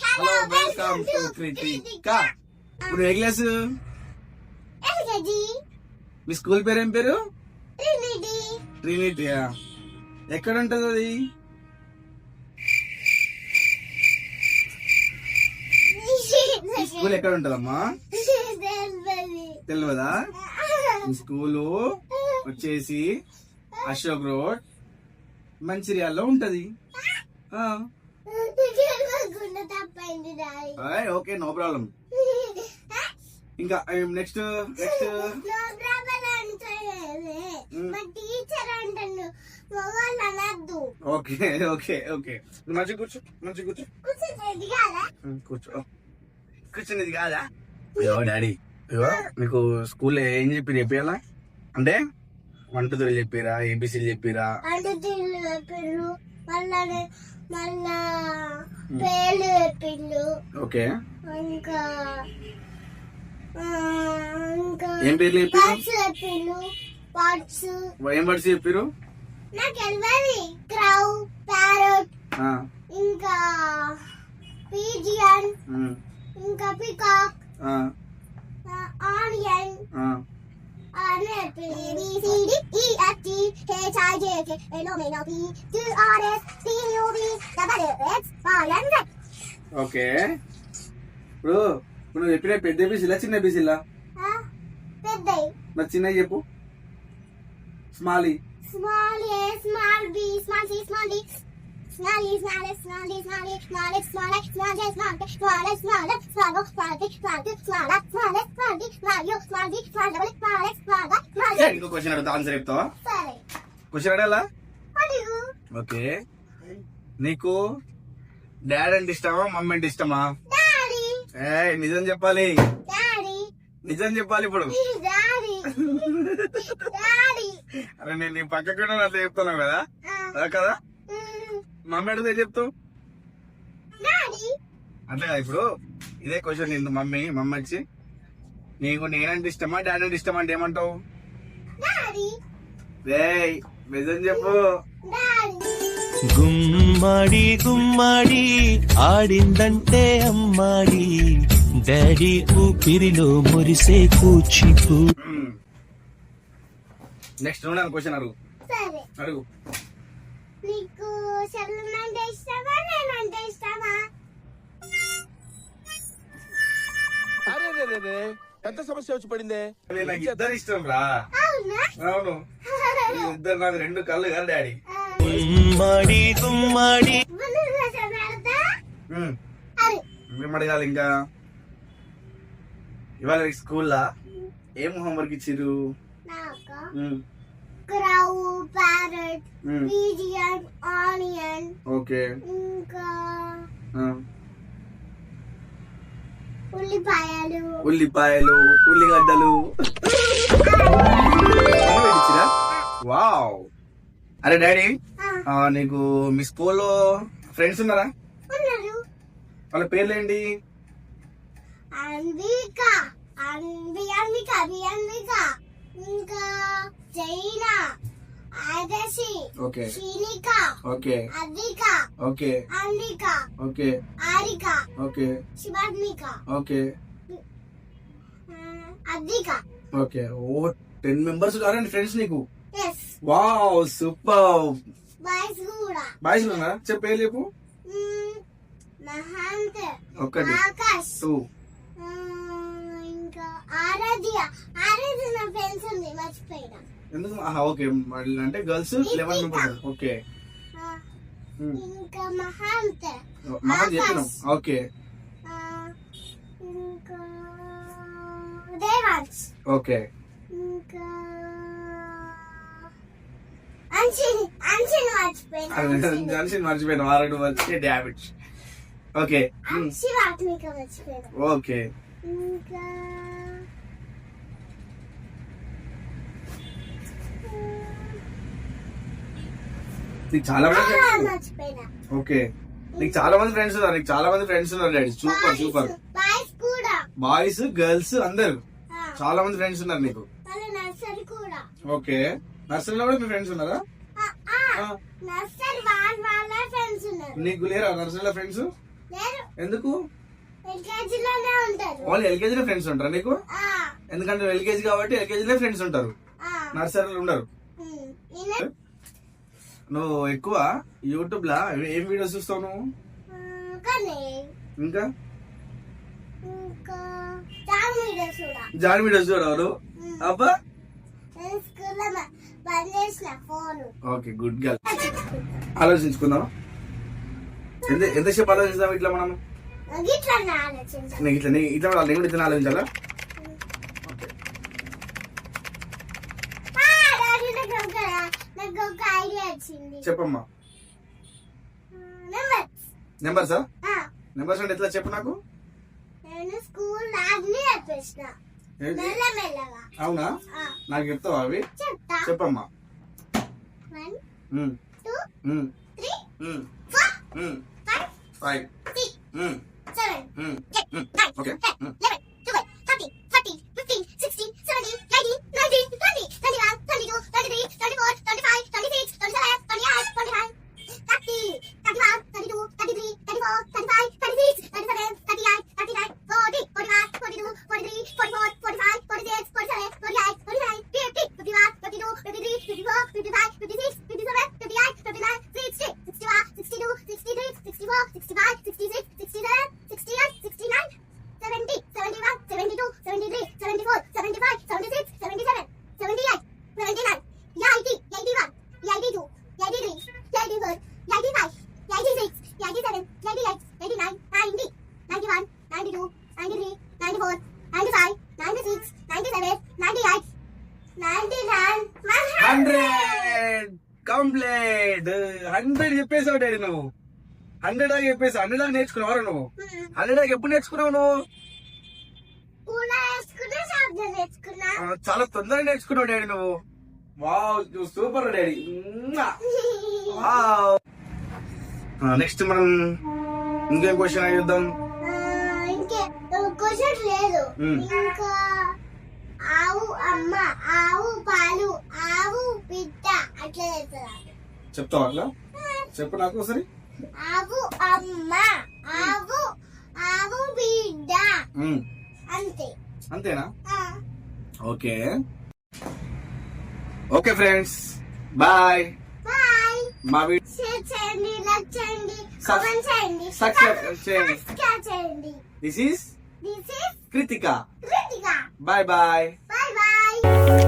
Hello welcome to క్రితిక. ఇప్పుడు ఏ class? మీ school పేరు ఏం పేరు? ట్రినిటీ. ఎక్కడ ఉంటది అది? స్కూల్ ఎక్కడ ఉంటదమ్మా? తెలియదా? స్కూలు వచ్చేసి అశోక్ రోడ్ మంచిర్యాలలో ఉంటది. Okay, no problem. ఇంకా నెక్స్ట్ ఓకే ఓకే ఓకే మంచిగా కూర్చో, మంచిగా కూర్చో, కూర్చో. కూర్చునేది కాదా? అయ్యో డాడీ, అయ్యో మీకు స్కూల్లో ఏం చెప్పాలా? అంటే 1 2 3 చెప్పారా? ఏబిసిలు చెప్పారా? ఓకే, ఇంకా ఏం పేర్లు చెప్పారు? ఏం వర్డ్స్ చెప్పారు? క్రౌ, ప్యారట్, ఇంకా పిజియన్, ఇంకా పికాక్, ఆనియన్, ఓకే. ఇప్పుడు నువ్వు చెప్పిన పెద్ద బీసీలా చిన్న బీసీలా? మరి చిన్న చెప్పు. Small E, small A, small B, small C, small D, small E, small S, small D, small E, small X, small X, small J, small K, small S, small S, small O, small D, small D, small S, small S, small D, small U, small D, small double, small X, small Y, small J. ఇంకో question అడుగుతా, answer చెప్తావా? సరే, question అడగాలా? అడుగు. Okay, నీకు daddy అంటే ఇష్టమా, mummy అంటే ఇష్టమా? డాడీ. నిజం చెప్పాలి, డాడీ. నిజం చెప్పాలి ఇప్పుడు. డాడీ. డాడీ. అరే నేను నీ పక్కకు అట్లా చెప్తున్నావు కదా, అదే కదా. మమ్మీ అడిగితే ఏం చెప్తావు? డాడీ. అట్లా కదా. ఇప్పుడు ఇదే క్వశ్చన్ నిన్ను మమ్మీ వచ్చి నీకు నేనంటే ఇష్టమా డాడీ అంటే ఇష్టమా అంటే ఏమంటావు? డాడీ. నిజం చెప్పు. డాడీ. గుమ్మడి గుమ్మడి ఆడిందంటే అమ్మాడి, డాడీ ఊపిరిలో మురిసే కూచిపూ. నెక్స్ట్ నువ్వు క్వశ్చన్ అడుగు. సరే, అడుగు. నీకు సెలూన్ అంటే ఇష్టమా, నేనంటే ఇష్టమా? అరే పెద్ద సమస్య వచ్చి పడిందే. నాకు ఇద్దరు ఇష్టం రా. అవునా? అవును, ఇద్దరు నాకు 2 కళ్ళు కదా డాడీ. గుమ్మడి గుమ్మడి ఏం అడగాలి ఇంకా? ఇవాళ స్కూల్లా ఏం హోంవర్క్ ఇచ్చిర్రు? క్రౌ, ప్యారట్, పిజియన్, ఆనియన్, ఓకే, ఇంకా ఉల్లిపాయలు, ఉల్లిగడ్డలు. వావ్. అరే డాడీ, నీకు మీ స్కూల్లో ఫ్రెండ్స్ ఉన్నారా? ఉన్నారు. వాళ్ళ పేర్లు ఏంటి? అంబిక, ఇంకా Jaina, Adarshi, okay, Shinika, okay, Advika, okay, Ambika, okay, Aarika, okay, Shivatmika, okay, Advika. Okay. ఓ 10 మెంబర్స్ ఉన్నారండి ఫ్రెండ్స్ నీకు? ఎస్. Wow, super. బాయ్స్ కూడా. బాయ్స్ ఉన్నారా? చెప్పు, పేర్లు చెప్పు. మహాంత్, 1 ఆకాష్, 2 ఇంకా ఆరాధ్య నా ఫ్రెండ్స్ ఉంది, మర్చిపోయినా. ఎందుకు? ఓకే, అంటే గర్ల్స్ 11 మెంబర్స్. ఓకే, ఇంకా మహాంత్, చెప్పినాం. ఓకే, ఇంకా దేవాన్స్, ఓకే, ఇంకా మర్చిపోయినా. 6 వచ్చే డామేజ్. ఓకే, శివాత్మిక మర్చిపోయినా. ఓకే, ఇంకా నీకు చాలా మంది మర్చిపోయినా. ఓకే, నీకు చాలా మంది ఫ్రెండ్స్ ఉన్నారు డాడీ. Super super. బాయ్స్ కూడా, బాయ్స్ గర్ల్స్ అందరు చాలా మంది ఫ్రెండ్స్ ఉన్నారు నీకు. నర్సరీ కూడా. ఓకే, నర్సరీలో కూడా మీ ఫ్రెండ్స్ ఉన్నారా? నర్సరీ వాళ్ళ ఫ్రెండ్స్ ఉన్నారు. నీకు లేరా నర్సరీలో ఫ్రెండ్స్? లేరు. ఎందుకు? ఎల్కేజీలోనే ఉంటారు. ఓన్లీ ఎల్కేజీలో ఫ్రెండ్స్ ఉంటారా నీకు? ఆ, ఎందుకంటే ఎల్కేజీ కాబట్టి ఎల్కేజీలో ఫ్రెండ్స్ ఉంటారు, ఆ. నర్సరీలో ఉండరు. ఈయన, నువ్వు ఎక్కువ యూట్యూబ్ లా ఏం వీడియోస్ చూస్తావు నువ్వు? కానీ ఇంకా ఇంకా చాలా వీడియోస్ కూడా. జాన్ వీడియోస్ చూడవు అబ్బా? నేను స్కూల్లో బంద్ చేసిన ఫోన్. Okay, good girl. ఆలోచించుకుందాం. ఎంతసేపు ఆలోచిస్తాం ఇట్లా మనం? గిట్లా ఆలోచించాను. నీకు ఇట్లా ఇట్లా కూడా నేను కూడా ఇట్లా ఆలోచించాలా? ఓకే, నాకు ఒక ఐడియా వచ్చింది. చెప్పమ్మా. నెంబర్సా? నెంబర్స్ అంటే ఎట్లా చెప్పు నాకు. నేను స్కూల్ అన్ని చెప్పేసిన ఏంటి? మెల్లమెల్లగా. అవునా? నాకు చెప్తావా అవి? చెప్తా. చెప్పమ్మా. 1 ఉమ్, 2 ఉమ్, 3 ఉమ్, 4 ఉమ్, 5 5 6 ఉమ్, 7 ఉమ్, 8 ఉమ్, 9 ఓకే. 10 11 12 13 14 15 16 17 18 19 20 21 22 23 24 25 26 27 28 29 30 31 32 33 34 35 36 37 38 39 40 41 42 43 44 45 46 47 48 49 50 51 52 53 54 55 56 57 58 59 60 61 62 63 64 65 66 67 68 69 70 71 72 73 74 75 76 77 78 79 80 81 82 83 84 95 86 87 88 89 90 91 92 93 94 95 96 97 98 99 100. 100 కంప్లీట్. 100 చెప్పేసావు డాడీ నువ్వు. 100 దాకా చెప్పేసి 100 దాకా నేర్చుకున్నావు నువ్వు. 100 దాకా ఎప్పుడు నేర్చుకున్నావు నువ్వు? కూడా వేసుకున్నా శబ్దం నేర్చుకున్నా. చాలా తొందరగా నేర్చుకున్నావు డాడీ నువ్వు. వావ్, నువ్వు సూపర్ డాడీ. వావ్. నెక్స్ట్ మనం ఇంకేం క్వశ్చన్ అడుగుదాం? ఇంకే క్వశ్చన్ లేదు. ఇంకా ఆవు అమ్మ, ఆవు పాలు, ఆవు బిడ్డ అట్లా చేస్తారు. చెప్తావా అట్లా? చెప్పు నాకు ఒకసారి. ఆవు అమ్మ, ఆవు ఆవు బిడ్డ ఉమ్, అంతే. అంతేనా? ఆ. Okay okay friends, bye. Bye. మా వీడియో షేర్ చేయండి, లైక్ చేయండి, Sub- కామెంట్ చేయండి, Subscribe చేయండి. సబ్స్క్రైబ్ చేయండి. This is this is Kritika. Kritika. Bye bye. Bye bye.